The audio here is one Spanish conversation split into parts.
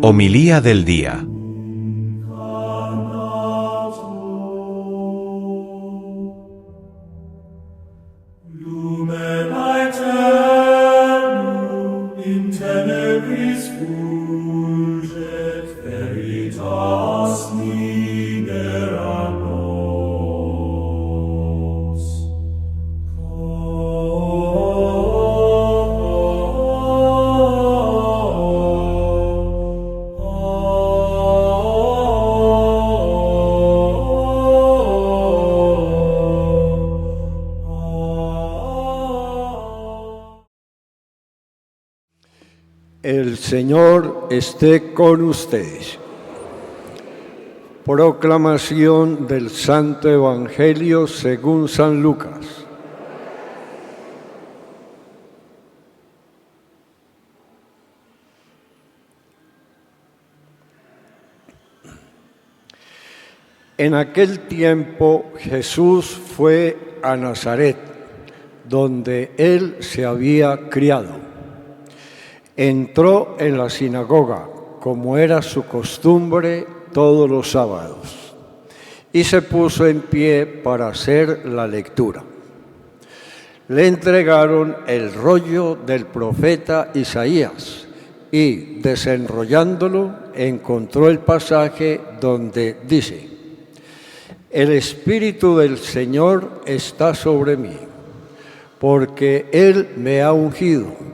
Homilía del día. El Señor esté con ustedes. Proclamación del Santo Evangelio según San Lucas. En aquel tiempo Jesús fue a Nazaret, donde él se había criado. Entró en la sinagoga, como era su costumbre todos los sábados, y se puso en pie para hacer la lectura. Le entregaron el rollo del profeta Isaías, y desenrollándolo encontró el pasaje donde dice: El Espíritu del Señor está sobre mí, porque Él me ha ungido.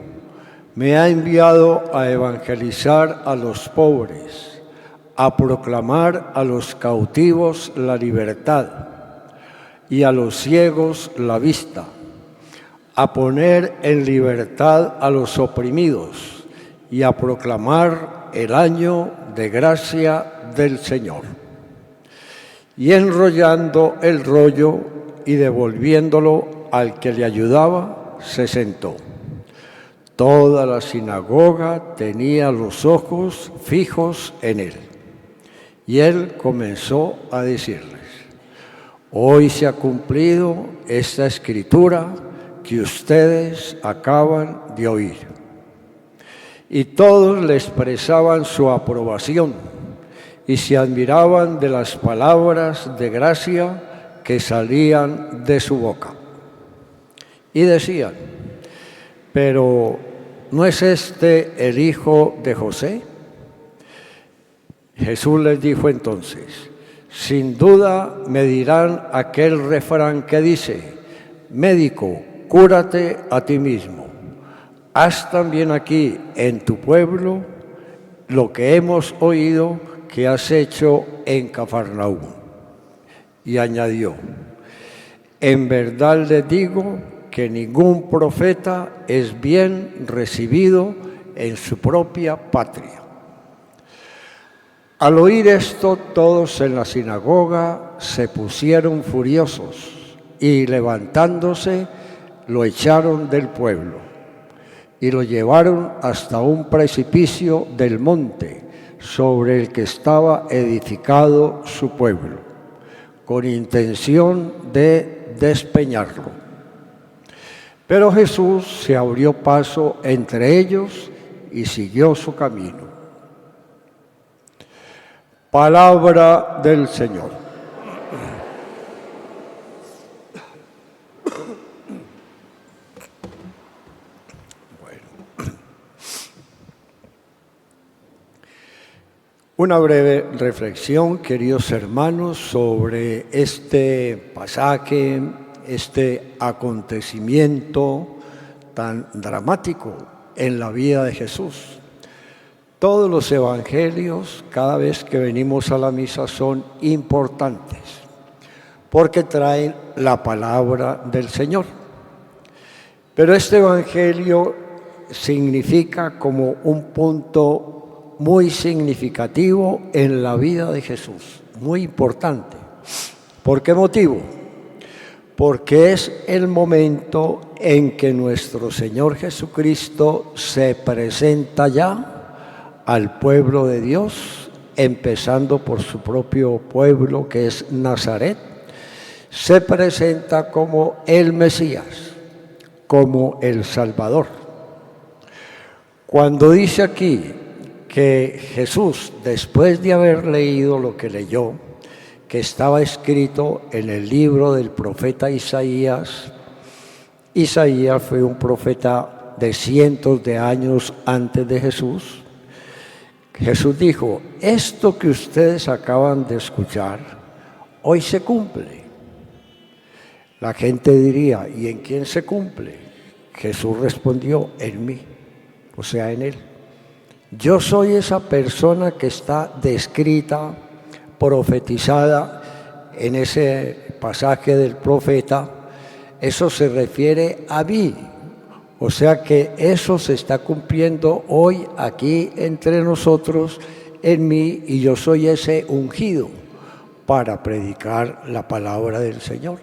Me ha enviado a evangelizar a los pobres, a proclamar a los cautivos la libertad y a los ciegos la vista, a poner en libertad a los oprimidos y a proclamar el año de gracia del Señor. Y enrollando el rollo y devolviéndolo al que le ayudaba, se sentó. Toda la sinagoga tenía los ojos fijos en él. Y él comenzó a decirles: Hoy se ha cumplido esta escritura que ustedes acaban de oír. Y todos le expresaban su aprobación y se admiraban de las palabras de gracia que salían de su boca. Y decían: Pero ¿no es este el hijo de José? Jesús les dijo entonces: Sin duda me dirán aquel refrán que dice: Médico, cúrate a ti mismo. Haz también aquí en tu pueblo lo que hemos oído que has hecho en Cafarnaúm. Y añadió: En verdad les digo que ningún profeta es bien recibido en su propia patria. Al oír esto, todos en la sinagoga se pusieron furiosos y, levantándose, lo echaron del pueblo y lo llevaron hasta un precipicio del monte sobre el que estaba edificado su pueblo, con intención de despeñarlo. Pero Jesús se abrió paso entre ellos y siguió su camino. Palabra del Señor. Bueno. Una breve reflexión, queridos hermanos, sobre este pasaje, este acontecimiento tan dramático en la vida de Jesús. Todos los evangelios, cada vez que venimos a la misa, son importantes porque traen la palabra del Señor. Pero este evangelio significa como un punto muy significativo en la vida de Jesús, muy importante. ¿Por qué motivo? Porque es el momento en que nuestro Señor Jesucristo se presenta ya al pueblo de Dios, empezando por su propio pueblo, que es Nazaret. Se presenta como el Mesías, como el Salvador. Cuando dice aquí que Jesús, después de haber leído lo que leyó, que estaba escrito en el libro del profeta Isaías. Isaías fue un profeta de cientos de años antes de Jesús. Jesús dijo, esto que ustedes acaban de escuchar, hoy se cumple. La gente diría, ¿y en quién se cumple? Jesús respondió, en mí, o sea, en él. Yo soy esa persona que está descrita, profetizada en ese pasaje del profeta. Eso se refiere a mí, o sea que eso se está cumpliendo hoy aquí entre nosotros, en mí, y yo soy ese ungido para predicar la palabra del Señor.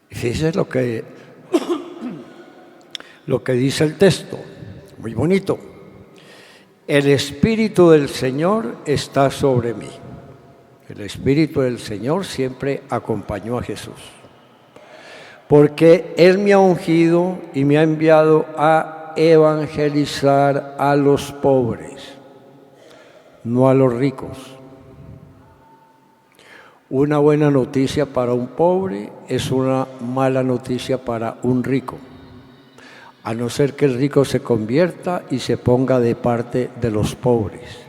Fíjense lo que dice el texto, muy bonito. El Espíritu del Señor está sobre mí. El Espíritu del Señor siempre acompañó a Jesús, porque Él me ha ungido y me ha enviado a evangelizar a los pobres, no a los ricos. Una buena noticia para un pobre es una mala noticia para un rico, a no ser que el rico se convierta y se ponga de parte de los pobres.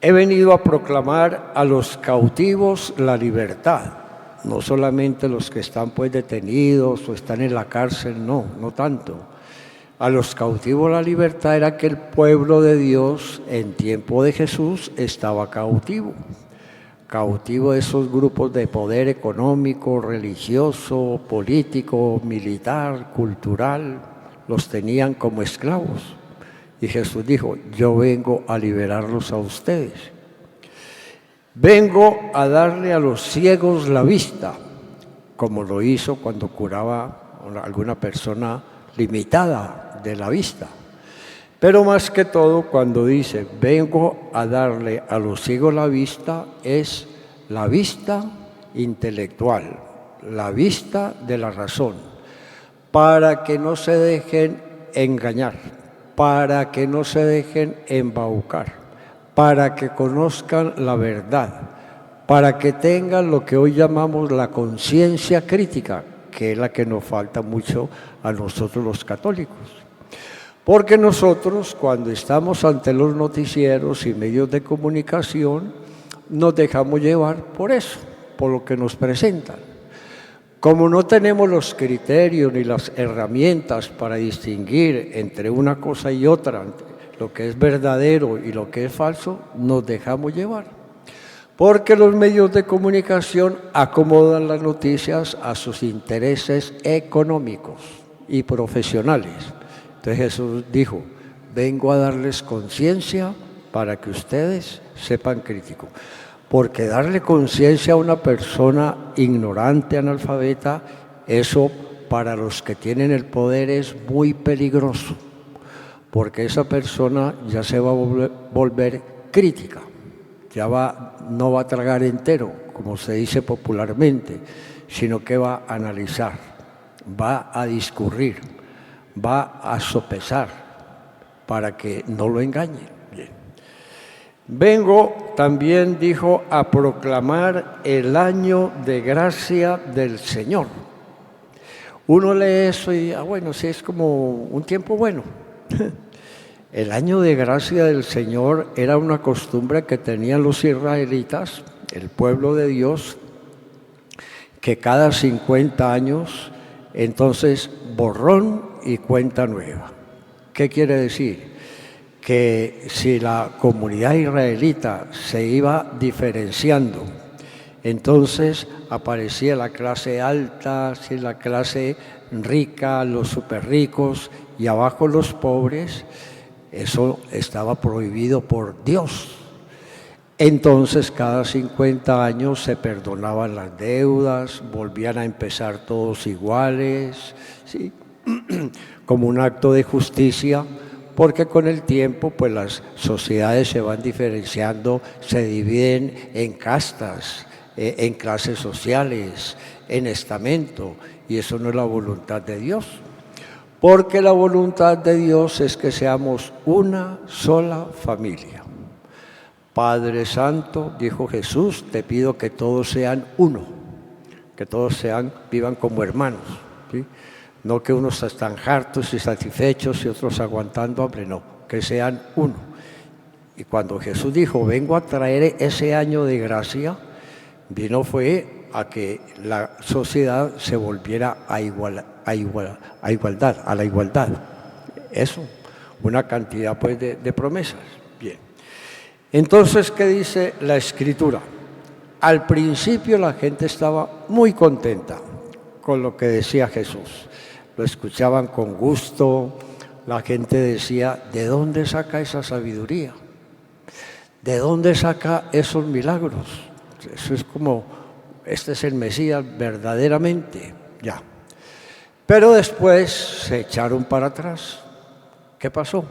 He venido a proclamar a los cautivos la libertad, no solamente los que están pues detenidos o están en la cárcel, no tanto. A los cautivos la libertad era que el pueblo de Dios en tiempo de Jesús estaba cautivo de esos grupos de poder económico, religioso, político, militar, cultural, los tenían como esclavos. Y Jesús dijo, yo vengo a liberarlos a ustedes. Vengo a darle a los ciegos la vista, como lo hizo cuando curaba a alguna persona limitada de la vista. Pero más que todo, cuando dice, vengo a darle a los ciegos la vista, es la vista intelectual, la vista de la razón, para que no se dejen engañar, para que no se dejen embaucar, para que conozcan la verdad, para que tengan lo que hoy llamamos la conciencia crítica, que es la que nos falta mucho a nosotros los católicos. Porque nosotros, cuando estamos ante los noticieros y medios de comunicación, nos dejamos llevar por eso, por lo que nos presentan. Como no tenemos los criterios ni las herramientas para distinguir entre una cosa y otra, lo que es verdadero y lo que es falso, nos dejamos llevar. Porque los medios de comunicación acomodan las noticias a sus intereses económicos y profesionales. Entonces Jesús dijo, vengo a darles conciencia para que ustedes sepan crítico. Porque darle conciencia a una persona ignorante, analfabeta, eso para los que tienen el poder es muy peligroso. Porque esa persona ya se va a volver crítica, no va a tragar entero, como se dice popularmente, sino que va a analizar, va a discurrir, va a sopesar para que no lo engañen. Bien. Vengo también, dijo, a proclamar el año de gracia del Señor. Uno lee eso y, bueno, sí, es como un tiempo bueno. El año de gracia del Señor era una costumbre que tenían los israelitas, el pueblo de Dios, que cada 50 años, entonces, borrón y cuenta nueva. ¿Qué quiere decir? Que si la comunidad israelita se iba diferenciando, entonces aparecía la clase alta, la clase rica, los superricos y abajo los pobres. Eso estaba prohibido por Dios. Entonces cada 50 años se perdonaban las deudas, volvían a empezar todos iguales, ¿sí? Como un acto de justicia, porque con el tiempo pues las sociedades se van diferenciando, se dividen en castas, en clases sociales, en estamento, y eso no es la voluntad de Dios. porque la voluntad de Dios es que seamos una sola familia. Padre Santo, dijo Jesús, te pido que todos sean uno, que todos vivan como hermanos, ¿sí? No que unos están hartos y satisfechos y otros aguantando hambre, no, que sean uno. Y cuando Jesús dijo, vengo a traer ese año de gracia, vino fue a que la sociedad se volviera a la igualdad. Eso, una cantidad pues de promesas. Bien. Entonces, ¿qué dice la Escritura? Al principio la gente estaba muy contenta con lo que decía Jesús. Lo escuchaban con gusto, la gente decía, ¿de dónde saca esa sabiduría? ¿De dónde saca esos milagros? Eso es como, este es el Mesías verdaderamente, ya. Pero después se echaron para atrás. ¿Qué pasó?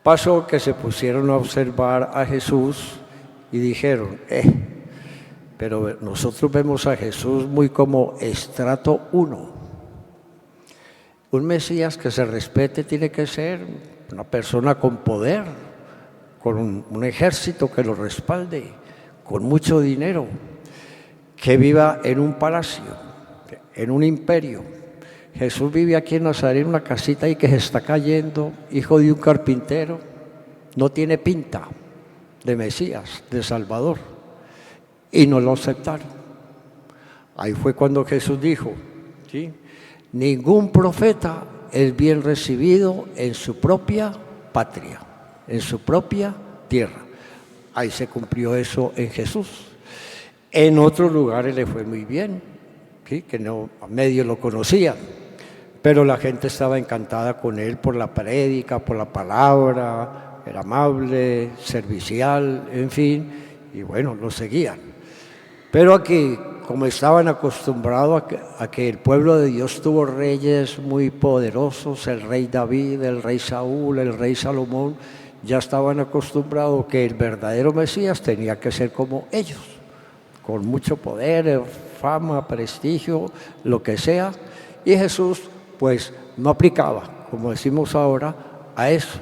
Pasó que se pusieron a observar a Jesús y dijeron, pero nosotros vemos a Jesús muy como estrato 1. Un Mesías que se respete tiene que ser una persona con poder, con un ejército que lo respalde, con mucho dinero, que viva en un palacio, en un imperio. Jesús vive aquí en Nazaret en una casita y que se está cayendo, hijo de un carpintero, no tiene pinta de Mesías, de Salvador, y no lo aceptaron. Ahí fue cuando Jesús dijo, ¿sí? Ningún profeta es bien recibido en su propia patria, en su propia tierra. Ahí se cumplió eso en Jesús. En otros lugares le fue muy bien, ¿sí? Que no, a medio lo conocían, pero la gente estaba encantada con él por la prédica, por la palabra, era amable, servicial, en fin, y bueno, lo seguían. Pero aquí, como estaban acostumbrados a que el pueblo de Dios tuvo reyes muy poderosos, el rey David, el rey Saúl, el rey Salomón, ya estaban acostumbrados que el verdadero Mesías tenía que ser como ellos, con mucho poder, fama, prestigio, lo que sea, y Jesús pues no aplicaba, como decimos ahora, a eso.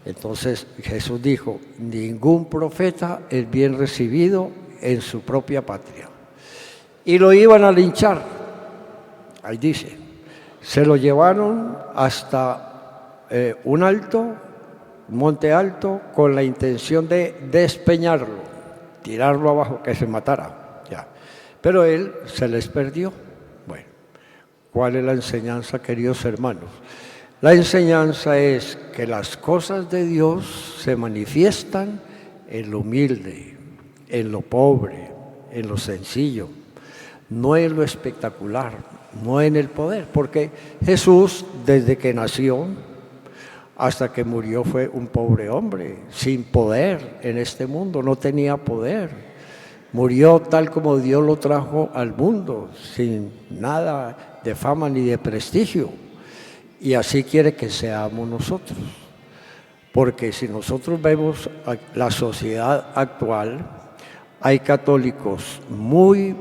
Entonces Jesús dijo, ningún profeta es bien recibido en su propia patria. Y lo iban a linchar, ahí dice, se lo llevaron hasta un monte alto, con la intención de despeñarlo, tirarlo abajo, que se matara, ya. Pero él se les perdió. Bueno, ¿cuál es la enseñanza, queridos hermanos? La enseñanza es que las cosas de Dios se manifiestan en lo humilde, en lo pobre, en lo sencillo, no en lo espectacular, no en el poder, porque Jesús desde que nació hasta que murió fue un pobre hombre, sin poder en este mundo, no tenía poder. Murió tal como Dios lo trajo al mundo, sin nada de fama ni de prestigio. Y así quiere que seamos nosotros. Porque si nosotros vemos la sociedad actual, hay católicos muy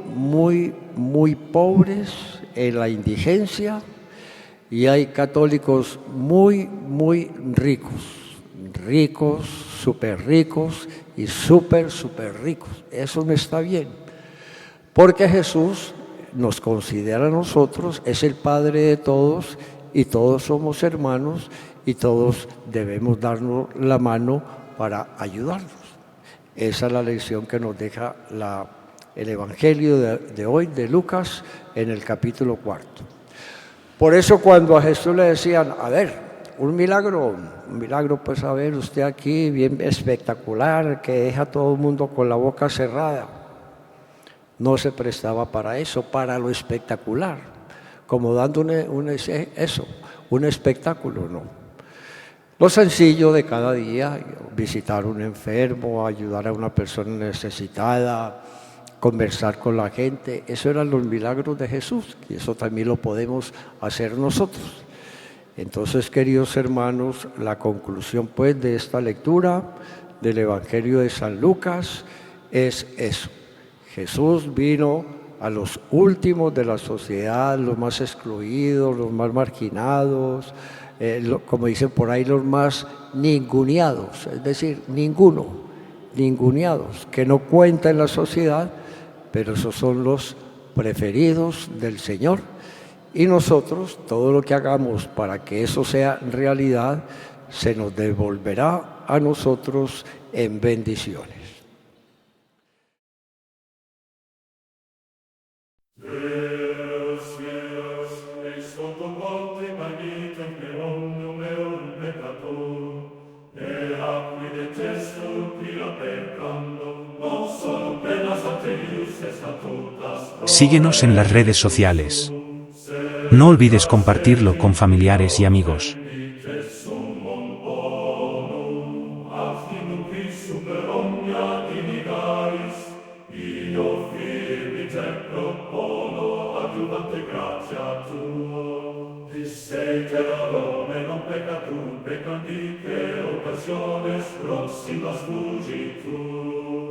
pobres en la indigencia y hay católicos muy ricos, súper ricos y súper ricos. Eso no está bien, porque Jesús nos considera a nosotros, es el Padre de todos y todos somos hermanos y todos debemos darnos la mano para ayudarnos. Esa es la lección que nos deja el Evangelio de hoy, de Lucas, en el capítulo 4. Por eso cuando a Jesús le decían, a ver, un milagro pues a ver, usted aquí bien espectacular, que deja a todo el mundo con la boca cerrada. No se prestaba para eso, para lo espectacular, como dando un espectáculo, no. Lo sencillo de cada día, visitar a un enfermo, ayudar a una persona necesitada, conversar con la gente, eso eran los milagros de Jesús, y eso también lo podemos hacer nosotros. Entonces, queridos hermanos, la conclusión pues de esta lectura del Evangelio de San Lucas es eso. Jesús vino a los últimos de la sociedad, los más excluidos, los más marginados, como dicen por ahí, los más ninguneados, es decir, ninguneados, que no cuentan en la sociedad, pero esos son los preferidos del Señor. Y nosotros, todo lo que hagamos para que eso sea realidad, se nos devolverá a nosotros en bendiciones. Síguenos en las redes sociales. No olvides compartirlo con familiares y amigos. Peccatur, peccandi che occasiones proximas fugitur.